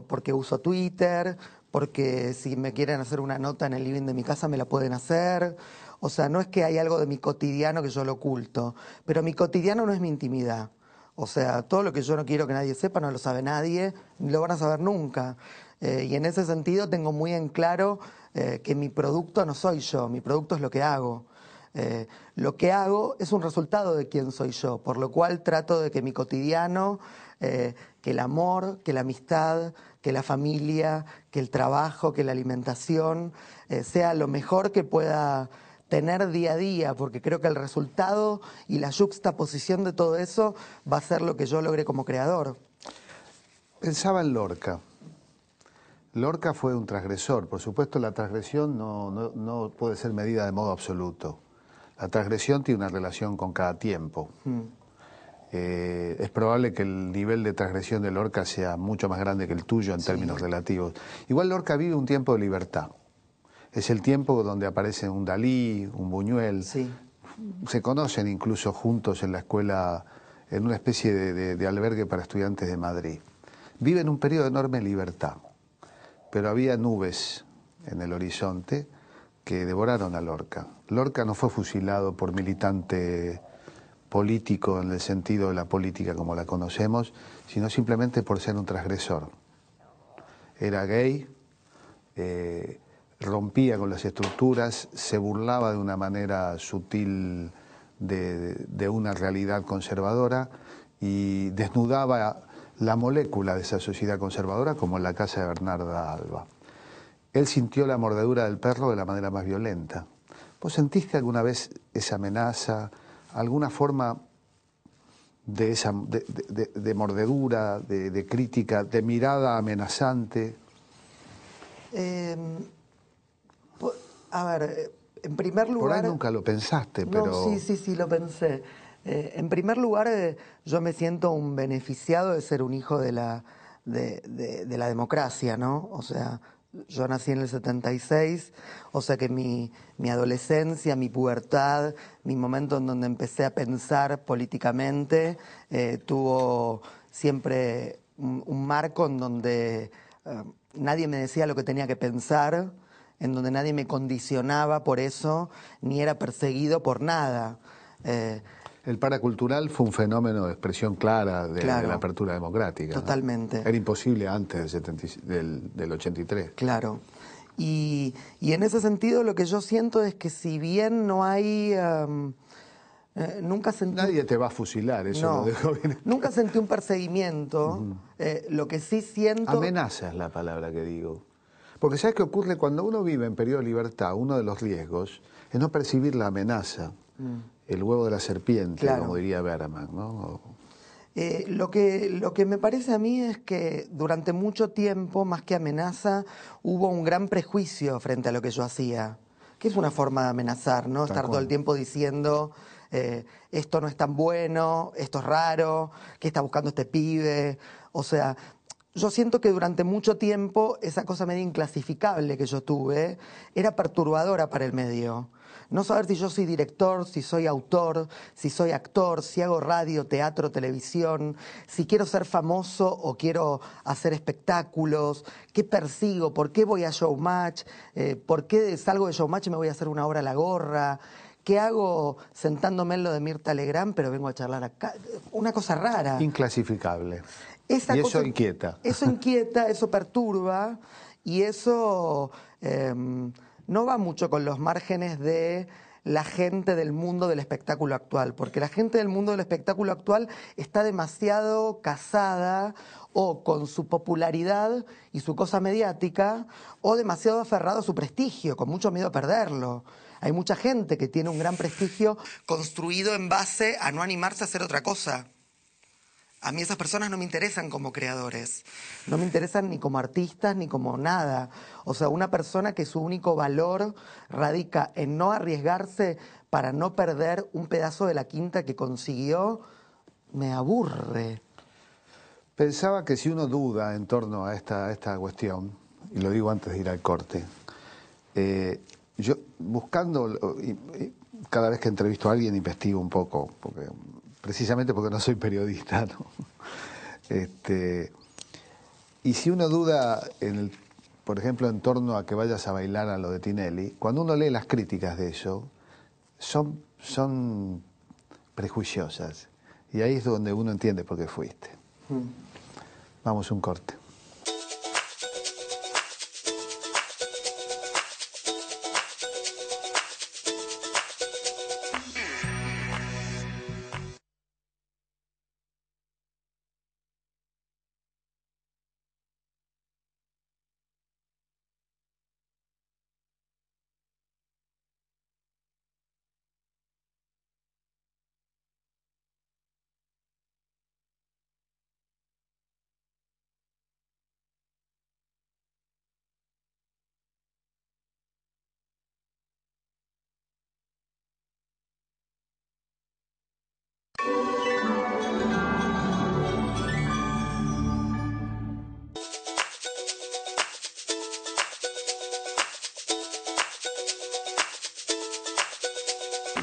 porque uso Twitter, porque si me quieren hacer una nota en el living de mi casa me la pueden hacer. O sea, no es que hay algo de mi cotidiano que yo lo oculto, pero mi cotidiano no es mi intimidad. O sea, todo lo que yo no quiero que nadie sepa no lo sabe nadie, ni lo van a saber nunca. Y en ese sentido tengo muy en claro que mi producto no soy yo, mi producto es lo que hago. Lo que hago es un resultado de quién soy yo, por lo cual trato de que mi cotidiano, que el amor, que la amistad, que la familia, que el trabajo, que la alimentación, sea lo mejor que pueda tener día a día, porque creo que el resultado y la yuxtaposición de todo eso va a ser lo que yo logre como creador. Pensaba en Lorca. Lorca fue un transgresor. Por supuesto, la transgresión no puede ser medida de modo absoluto. La transgresión tiene una relación con cada tiempo. Es probable que el nivel de transgresión de Lorca sea mucho más grande que el tuyo en términos relativos. Igual Lorca vive un tiempo de libertad. Es el tiempo donde aparecen un Dalí, un Buñuel. Sí. Se conocen incluso juntos en la escuela, en una especie de albergue para estudiantes de Madrid. Viven un periodo de enorme libertad, pero había nubes en el horizonte que devoraron a Lorca. Lorca no fue fusilado por militante político en el sentido de la política como la conocemos, sino simplemente por ser un transgresor. Era gay, rompía con las estructuras, se burlaba de una manera sutil de una realidad conservadora y desnudaba la molécula de esa sociedad conservadora, como en la casa de Bernarda Alba. Él sintió la mordedura del perro de la manera más violenta. ¿Vos sentiste alguna vez esa amenaza, alguna forma de mordedura, de crítica, de mirada amenazante? A ver, en primer lugar... Por ahí nunca lo pensaste, pero... No, sí, lo pensé. En primer lugar, yo me siento un beneficiado de ser un hijo de la democracia, ¿no? O sea, yo nací en el 76, o sea que mi adolescencia, mi pubertad, mi momento en donde empecé a pensar políticamente, tuvo siempre un marco en donde nadie me decía lo que tenía que pensar, en donde nadie me condicionaba por eso, ni era perseguido por nada. El paracultural fue un fenómeno de expresión clara de la apertura democrática. Totalmente. ¿No? Era imposible antes del 83. Claro. Y en ese sentido lo que yo siento es que si bien no hay... nunca sentí... Nadie te va a fusilar, eso no, lo dejo bien. Nunca sentí un perseguimiento. Lo que sí siento... Amenaza es la palabra que digo. Porque ¿sabes qué ocurre? Cuando uno vive en periodo de libertad, uno de los riesgos es no percibir la amenaza. El huevo de la serpiente, claro, como diría Berman, ¿no? Lo que me parece a mí es que durante mucho tiempo, más que amenaza, hubo un gran prejuicio frente a lo que yo hacía, que es una forma de amenazar, ¿no? Estar todo el tiempo diciendo esto no es tan bueno, esto es raro, ¿qué está buscando este pibe? O sea, yo siento que durante mucho tiempo esa cosa medio inclasificable que yo tuve era perturbadora para el medio. No saber si yo soy director, si soy autor, si soy actor, si hago radio, teatro, televisión, si quiero ser famoso o quiero hacer espectáculos, qué persigo, por qué voy a Showmatch, por qué salgo de Showmatch y me voy a hacer una hora a la gorra. ¿Qué hago sentándome en lo de Mirta Legrand, pero vengo a charlar acá? Una cosa rara. Inclasificable. Esa Y cosa, eso inquieta. Eso inquieta, eso perturba y eso no va mucho con los márgenes de la gente del mundo del espectáculo actual, porque la gente del mundo del espectáculo actual está demasiado casada o con su popularidad y su cosa mediática, o demasiado aferrado a su prestigio, con mucho miedo a perderlo. Hay mucha gente que tiene un gran prestigio construido en base a no animarse a hacer otra cosa. A mí esas personas no me interesan como creadores, no me interesan ni como artistas ni como nada. O sea, una persona que su único valor radica en no arriesgarse para no perder un pedazo de la quinta que consiguió, me aburre. Pensaba que si uno duda en torno a esta cuestión, y lo digo antes de ir al corte, yo buscando, cada vez que entrevisto a alguien investigo un poco, precisamente porque no soy periodista, ¿no? Y si uno duda, por ejemplo, en torno a que vayas a bailar a lo de Tinelli, cuando uno lee las críticas de eso, son prejuiciosas. Y ahí es donde uno entiende por qué fuiste. Vamos a un corte.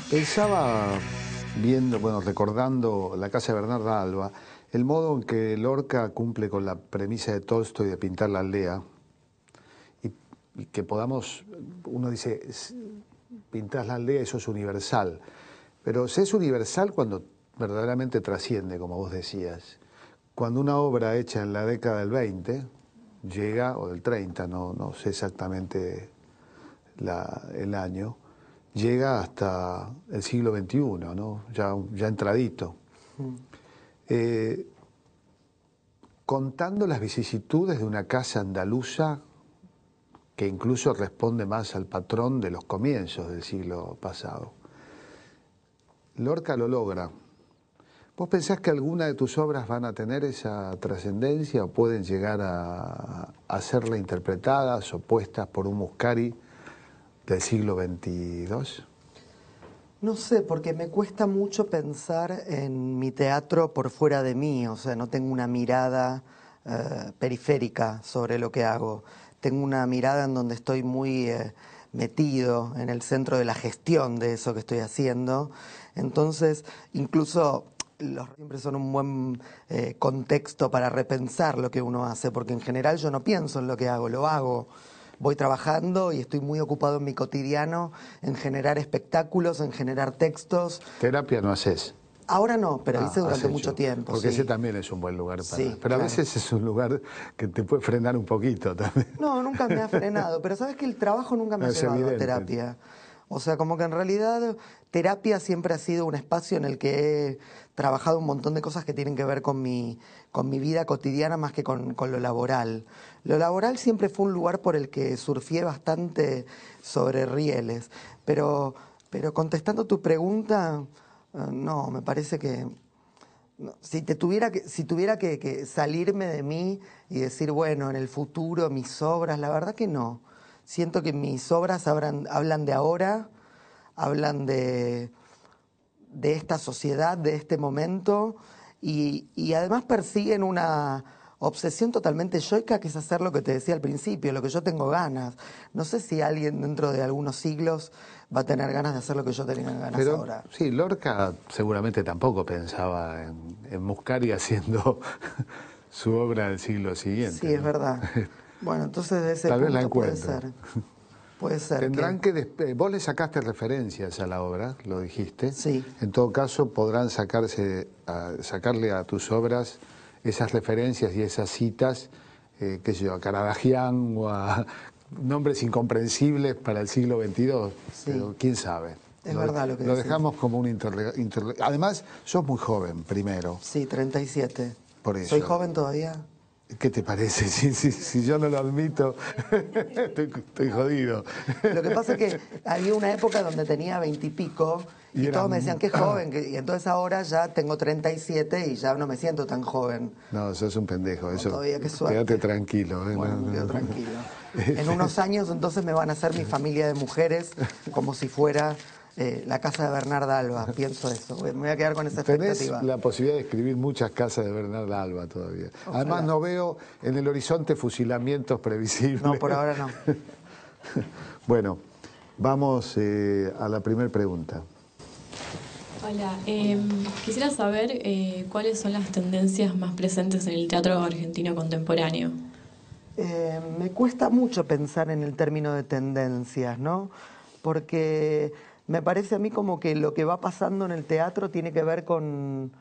Pensaba viendo, recordando La casa de Bernarda Alba, el modo en que Lorca cumple con la premisa de Tolstoy de pintar la aldea y que podamos, uno dice, pintas la aldea, eso es universal, pero se es universal cuando verdaderamente trasciende, como vos decías. Cuando una obra hecha en la década del 20 llega, o del 30, no sé exactamente el año, llega hasta el siglo XXI, ¿no? ya entradito. Contando las vicisitudes de una casa andaluza que incluso responde más al patrón de los comienzos del siglo pasado. Lorca lo logra. ¿Vos pensás que alguna de tus obras van a tener esa trascendencia o pueden llegar a ser reinterpretadas o puestas por un Muscari del siglo XXII? No sé, porque me cuesta mucho pensar en mi teatro por fuera de mí, o sea, no tengo una mirada periférica sobre lo que hago. Tengo una mirada en donde estoy muy metido en el centro de la gestión de eso que estoy haciendo. Entonces, incluso los siempre son un buen contexto para repensar lo que uno hace, porque en general yo no pienso en lo que hago, lo hago. Voy trabajando y estoy muy ocupado en mi cotidiano, en generar espectáculos, en generar textos. ¿Terapia no haces? Ahora no, pero hice durante mucho tiempo. Porque sí. ese también es un buen lugar para... Sí, pero claro. A veces es un lugar que te puede frenar un poquito también. No, nunca me ha frenado, pero sabes que el trabajo nunca me ha llevado a terapia. O sea, como que en realidad terapia siempre ha sido un espacio en el que he trabajado un montón de cosas que tienen que ver con mi vida cotidiana más que con lo laboral. Lo laboral siempre fue un lugar por el que surfié bastante sobre rieles. Pero contestando tu pregunta, no, me parece que... No, si tuviera que salirme de mí y decir, bueno, en el futuro mis obras, la verdad que no. Siento que mis obras hablan de ahora, hablan de de esta sociedad, de este momento, y además persiguen una obsesión totalmente yoica, que es hacer lo que te decía al principio, lo que yo tengo ganas. No sé si alguien dentro de algunos siglos va a tener ganas de hacer lo que yo tenía ganas Pero, ahora. sí, Lorca seguramente tampoco pensaba en Muscari haciendo su obra del siglo siguiente. Sí, es ¿no? verdad. Bueno, entonces de ese Tal vez la punto puede encuentre. ser. Puede ser Tendrán que vos le sacaste referencias a la obra, lo dijiste. Sí. En todo caso, podrán sacarle a tus obras esas referencias y esas citas, qué sé yo, a Caradagian o a nombres incomprensibles para el siglo XXII. Sí. Pero quién sabe. Es verdad lo que Lo decís. dejamos como un Además, sos muy joven, primero. Sí, 37. Por eso. ¿Soy joven todavía? ¿Qué te parece? Si yo no lo admito, estoy jodido. Lo que pasa es que había una época donde tenía 20 y pico y todos me decían, qué joven. Y entonces ahora ya tengo 37 y ya no me siento tan joven. No, sos un pendejo. Eso, todavía, qué suerte. quédate tranquilo. Bueno, me quedo tranquilo. En unos años entonces me van a hacer mi familia de mujeres como si fuera la casa de Bernarda Alba. Pienso eso. Me voy a quedar con esa expectativa. Tenés la posibilidad de escribir muchas casas de Bernarda Alba todavía. Ojalá. Además no veo en el horizonte fusilamientos previsibles. No, por ahora no. Bueno, vamos a la primera pregunta. Hola, quisiera saber cuáles son las tendencias más presentes en el teatro argentino contemporáneo. Me cuesta mucho pensar en el término de tendencias, ¿no? Porque me parece a mí como que lo que va pasando en el teatro tiene que ver con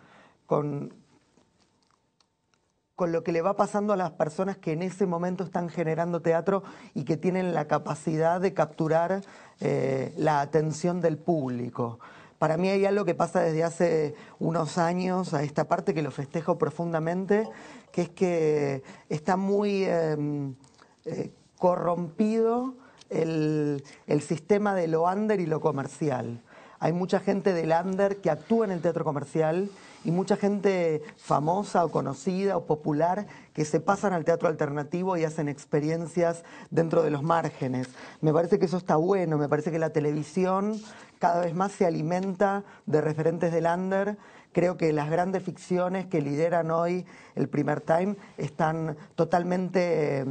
lo que le va pasando a las personas que en ese momento están generando teatro y que tienen la capacidad de capturar la atención del público. Para mí hay algo que pasa desde hace unos años a esta parte que lo festejo profundamente, que es que está muy corrompido el sistema de lo under y lo comercial. Hay mucha gente del under que actúa en el teatro comercial y mucha gente famosa o conocida o popular que se pasan al teatro alternativo y hacen experiencias dentro de los márgenes. Me parece que eso está bueno, me parece que la televisión cada vez más se alimenta de referentes del under. Creo que las grandes ficciones que lideran hoy el Primer Time están totalmente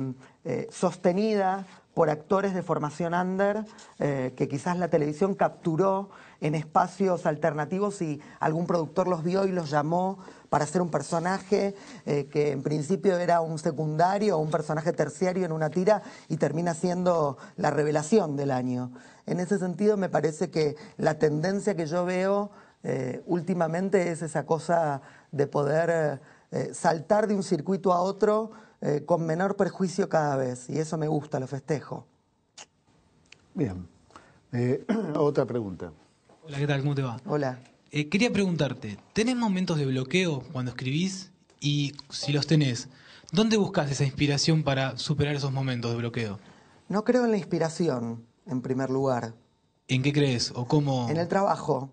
sostenidas por actores de formación under que quizás la televisión capturó en espacios alternativos y algún productor los vio y los llamó para hacer un personaje que en principio era un secundario o un personaje terciario en una tira y termina siendo la revelación del año. En ese sentido me parece que la tendencia que yo veo últimamente es esa cosa de poder saltar de un circuito a otro con menor perjuicio cada vez, y eso me gusta, lo festejo. Bien. Otra pregunta. Hola, ¿qué tal? ¿Cómo te va? Hola. Quería preguntarte, ¿tenés momentos de bloqueo cuando escribís? Y si los tenés, ¿dónde buscas esa inspiración para superar esos momentos de bloqueo? No creo en la inspiración, en primer lugar. ¿En qué crees? ¿O cómo? En el trabajo.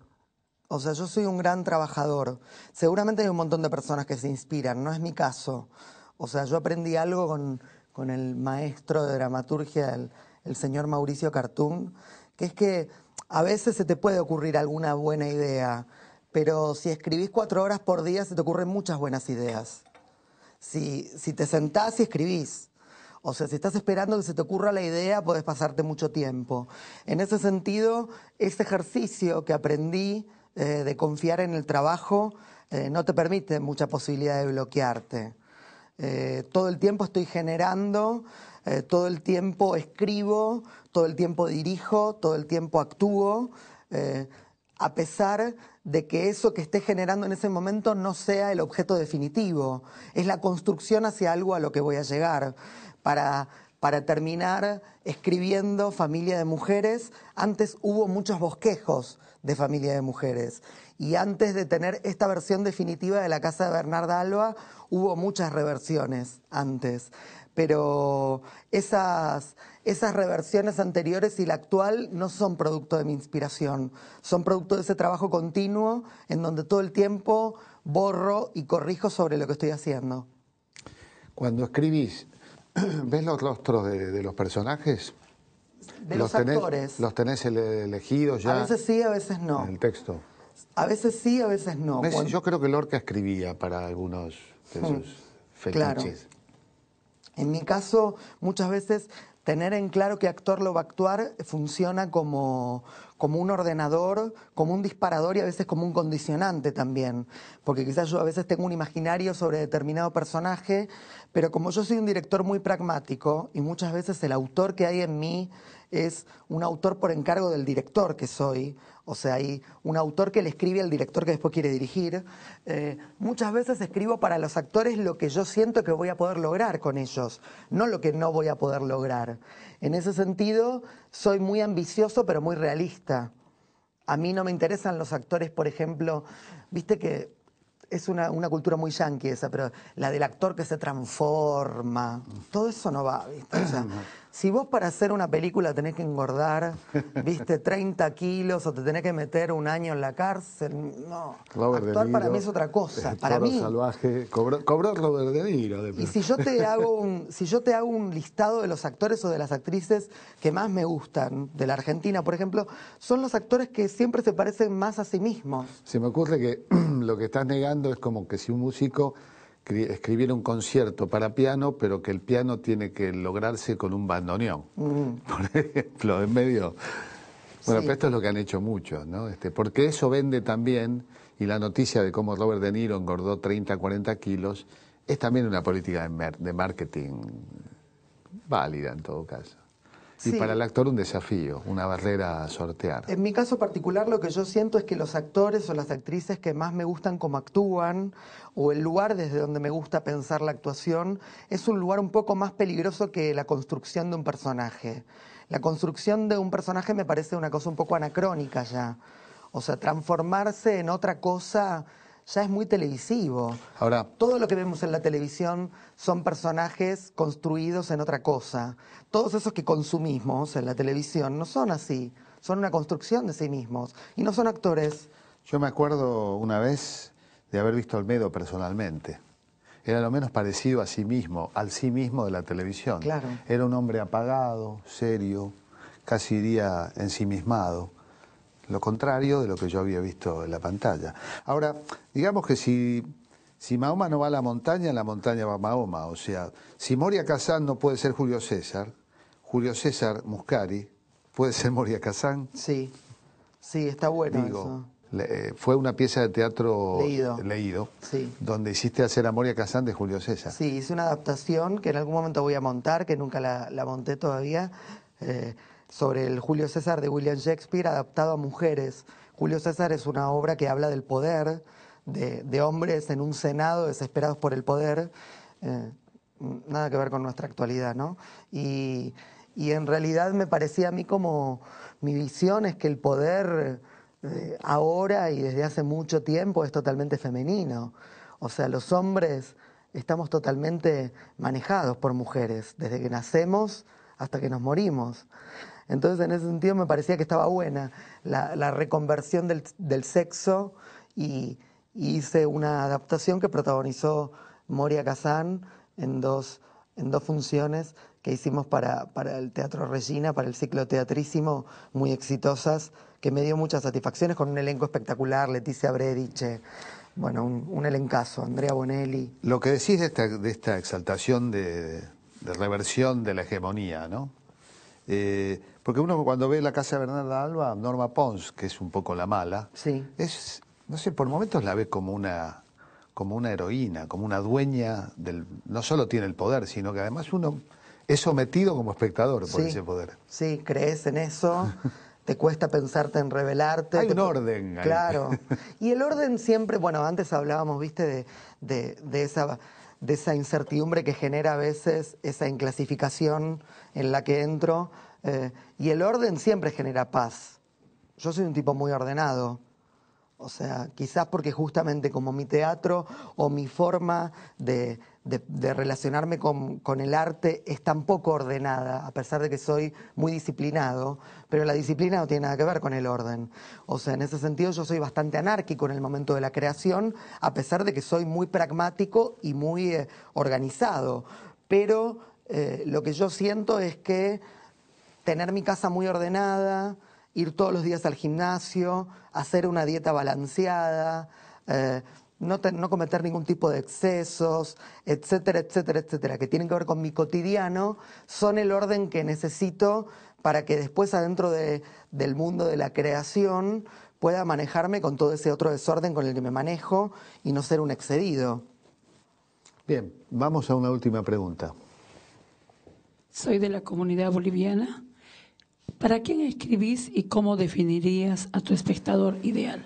O sea, yo soy un gran trabajador. Seguramente hay un montón de personas que se inspiran, no es mi caso. O sea, yo aprendí algo con el maestro de dramaturgia, el señor Mauricio Cartún, que es que a veces se te puede ocurrir alguna buena idea, pero si escribís 4 horas por día se te ocurren muchas buenas ideas. Si te sentás y escribís. O sea, si estás esperando que se te ocurra la idea, podés pasarte mucho tiempo. En ese sentido, ese ejercicio que aprendí de confiar en el trabajo no te permite mucha posibilidad de bloquearte. Todo el tiempo estoy generando, todo el tiempo escribo, todo el tiempo dirijo, todo el tiempo actúo, a pesar de que eso que esté generando en ese momento no sea el objeto definitivo. Es la construcción hacia algo a lo que voy a llegar. Para terminar escribiendo Familia de Mujeres, antes hubo muchos bosquejos de Familia de Mujeres. Y antes de tener esta versión definitiva de la casa de Bernarda Alba, hubo muchas reversiones antes. Pero esas reversiones anteriores y la actual no son producto de mi inspiración, son producto de ese trabajo continuo en donde todo el tiempo borro y corrijo sobre lo que estoy haciendo. Cuando escribís, ¿ves los rostros de los personajes? De los actores. ¿Los tenés elegidos ya? A veces sí, a veces no. En el texto. A veces sí, a veces no. Yo creo que Lorca escribía para algunos de sus fetiches. Claro. En mi caso, muchas veces tener en claro qué actor lo va a actuar funciona como un ordenador, como un disparador y a veces como un condicionante también. Porque quizás yo a veces tengo un imaginario sobre determinado personaje, pero como yo soy un director muy pragmático y muchas veces el autor que hay en mí es un autor por encargo del director que soy, o sea, hay un autor que le escribe al director que después quiere dirigir. Muchas veces escribo para los actores lo que yo siento que voy a poder lograr con ellos, no lo que no voy a poder lograr. En ese sentido, soy muy ambicioso pero muy realista. A mí no me interesan los actores, por ejemplo, viste que es una cultura muy yanqui esa, pero la del actor que se transforma, todo eso no va, ¿viste? O sea, si vos para hacer una película tenés que engordar, viste, 30 kilos o te tenés que meter un año en la cárcel, no. Robert Actuar De para Niro, mí es otra cosa. Para Toro mí. Salvaje, cobró Robert De Niro. Y si yo te hago un listado de los actores o de las actrices que más me gustan de la Argentina, por ejemplo, son los actores que siempre se parecen más a sí mismos. Se me ocurre que lo que estás negando es como que si un músico escribiera un concierto para piano, pero que el piano tiene que lograrse con un bandoneón. Por ejemplo, en medio. Bueno, Sí. pero esto es lo que han hecho muchos, ¿no? Porque eso vende también, y la noticia de cómo Robert De Niro engordó 30, 40 kilos, es también una política de marketing válida en todo caso. Y Sí. para el actor un desafío, una barrera a sortear. En mi caso particular lo que yo siento es que los actores o las actrices que más me gustan como actúan o el lugar desde donde me gusta pensar la actuación es un lugar un poco más peligroso que la construcción de un personaje. La construcción de un personaje me parece una cosa un poco anacrónica ya. O sea, transformarse en otra cosa ya es muy televisivo. Ahora, Todo lo que vemos en la televisión son personajes construidos en otra cosa. Todos esos que consumimos en la televisión no son así, son una construcción de sí mismos y no son actores. yo me acuerdo una vez de haber visto a Olmedo personalmente. Era lo menos parecido a sí mismo, al sí mismo de la televisión. Claro. Era un hombre apagado, serio, casi diría ensimismado. Lo contrario de lo que yo había visto en la pantalla. Ahora, digamos que si Mahoma no va a la montaña va a Mahoma. O sea, si Moria Kazán no puede ser Julio César Muscari puede ser Moria Kazán. Sí, sí, está bueno Digo, eso. fue una pieza de teatro Leído. Sí. donde hiciste hacer a Moria Kazán de Julio César. Sí, hice una adaptación que en algún momento voy a montar, que nunca la monté todavía, sobre el Julio César de William Shakespeare adaptado a mujeres. Julio César es una obra que habla del poder, de hombres en un senado desesperados por el poder, nada que ver con nuestra actualidad, ¿no? Y en realidad me parecía a mí como mi visión es que el poder ahora y desde hace mucho tiempo es totalmente femenino. O sea, los hombres estamos totalmente manejados por mujeres, desde que nacemos hasta que nos morimos. Entonces, en ese sentido me parecía que estaba buena la reconversión del sexo y hice una adaptación que protagonizó Moria Kazán en dos funciones que hicimos para el Teatro Regina, para el ciclo Teatrísimo, muy exitosas, que me dio muchas satisfacciones con un elenco espectacular, Leticia Brediche, bueno, un elencazo, Andrea Bonelli. Lo que decís de esta exaltación de reversión de la hegemonía, ¿no? Porque uno cuando ve La Casa de Bernarda Alba, Norma Pons, que es un poco la mala, Sí. no sé, por momentos la ve como una heroína, como una dueña no solo tiene el poder, sino que además uno es sometido como espectador por ese poder. Sí, crees en eso, te cuesta pensarte en rebelarte. Hay un orden ahí. Claro. Y el orden siempre, bueno, antes hablábamos, viste, de esa incertidumbre que genera a veces esa inclasificación en la que entro. Y el orden siempre genera paz. Yo soy un tipo muy ordenado. O sea, quizás porque justamente como mi teatro o mi forma de relacionarme con el arte es tan poco ordenada, a pesar de que soy muy disciplinado, pero la disciplina no tiene nada que ver con el orden. O sea, en ese sentido yo soy bastante anárquico en el momento de la creación, a pesar de que soy muy pragmático y muy organizado. Pero lo que yo siento es que tener mi casa muy ordenada ir todos los días al gimnasio, hacer una dieta balanceada, no cometer ningún tipo de excesos, etcétera, etcétera, etcétera, que tienen que ver con mi cotidiano, son el orden que necesito para que después adentro del mundo de la creación pueda manejarme con todo ese otro desorden con el que me manejo y no ser un excedido. Bien, vamos a una última pregunta. Soy de la comunidad boliviana. ¿Para quién escribís y cómo definirías a tu espectador ideal?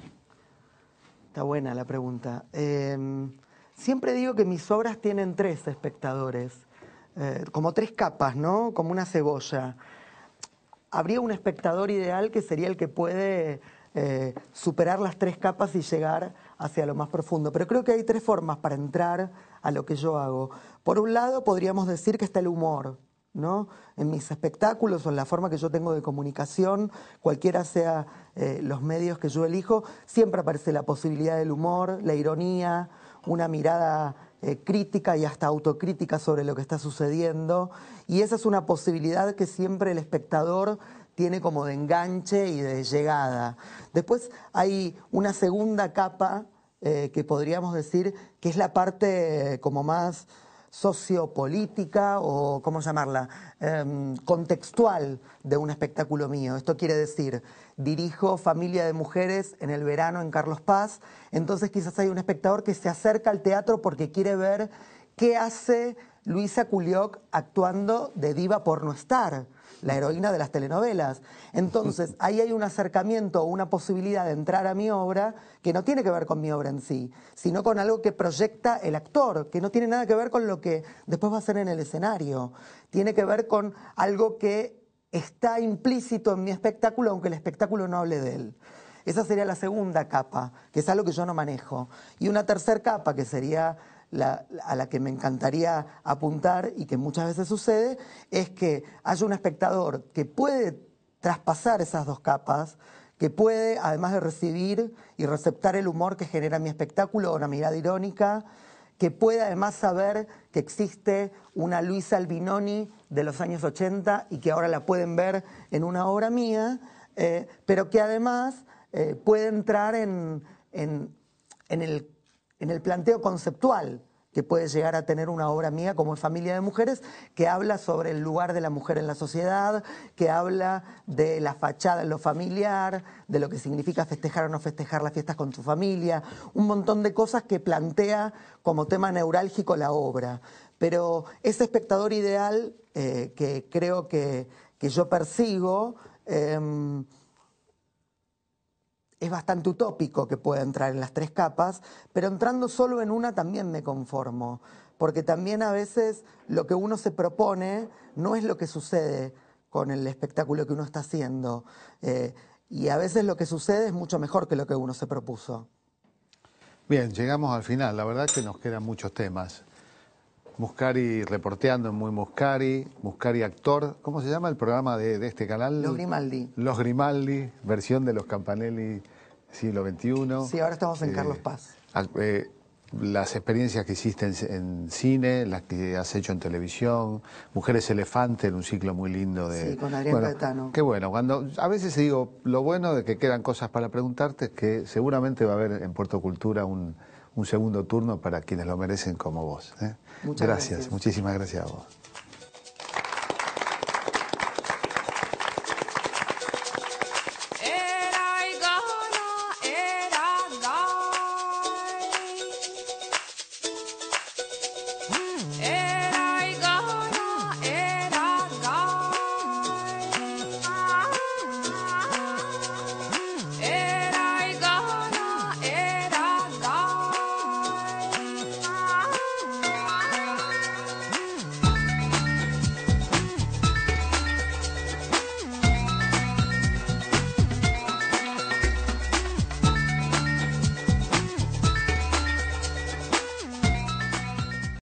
Está buena la pregunta. Siempre digo que mis obras tienen 3 espectadores, como 3 capas, ¿no? Como una cebolla. Habría un espectador ideal que sería el que puede superar las 3 capas y llegar hacia lo más profundo. Pero creo que hay 3 formas para entrar a lo que yo hago. Por un lado, podríamos decir que está el humor, ¿no? En mis espectáculos o en la forma que yo tengo de comunicación, cualquiera sea los medios que yo elijo, siempre aparece la posibilidad del humor, la ironía, una mirada crítica y hasta autocrítica sobre lo que está sucediendo. Y esa es una posibilidad que siempre el espectador tiene como de enganche y de llegada. Después hay una segunda capa que podríamos decir que es la parte como más sociopolítica o, ¿cómo llamarla?, contextual de un espectáculo mío. Esto quiere decir, dirijo Familia de Mujeres en el verano en Carlos Paz, entonces quizás hay un espectador que se acerca al teatro porque quiere ver qué hace Luisa Culioc actuando de diva por no estar, la heroína de las telenovelas. Entonces, ahí hay un acercamiento o una posibilidad de entrar a mi obra que no tiene que ver con mi obra en sí, sino con algo que proyecta el actor, que no tiene nada que ver con lo que después va a hacer en el escenario. Tiene que ver con algo que está implícito en mi espectáculo, aunque el espectáculo no hable de él. Esa sería la segunda capa, que es algo que yo no manejo. Y una tercera capa, que sería a la que me encantaría apuntar y que muchas veces sucede, es que haya un espectador que puede traspasar esas 2 capas, que puede, además de recibir y receptar el humor que genera mi espectáculo, una mirada irónica, que puede además saber que existe una Luisa Albinoni de los años 80 y que ahora la pueden ver en una obra mía, pero que además puede entrar en el planteo conceptual que puede llegar a tener una obra mía como Familia de Mujeres, que habla sobre el lugar de la mujer en la sociedad, que habla de la fachada en lo familiar, de lo que significa festejar o no festejar las fiestas con tu familia, un montón de cosas que plantea como tema neurálgico la obra. Pero ese espectador ideal que creo que yo persigo, es bastante utópico que pueda entrar en las 3 capas, pero entrando solo en una también me conformo, porque también a veces lo que uno se propone no es lo que sucede con el espectáculo que uno está haciendo, y a veces lo que sucede es mucho mejor que lo que uno se propuso. Bien, llegamos al final, la verdad que nos quedan muchos temas. Muscari reporteando en Muy Muscari, Muscari actor. ¿Cómo se llama el programa de este canal? Los Grimaldi. Los Grimaldi, versión de los Campanelli siglo XXI. Sí, ahora estamos en Carlos Paz. Las experiencias que hiciste en cine, las que has hecho en televisión, Mujeres Elefante, en un ciclo muy lindo de... Sí, con Adrián Caetano. Qué bueno, cuando a veces digo, lo bueno de que quedan cosas para preguntarte es que seguramente va a haber en Puerto Cultura un segundo turno para quienes lo merecen como vos. Muchas gracias. Muchísimas gracias a vos.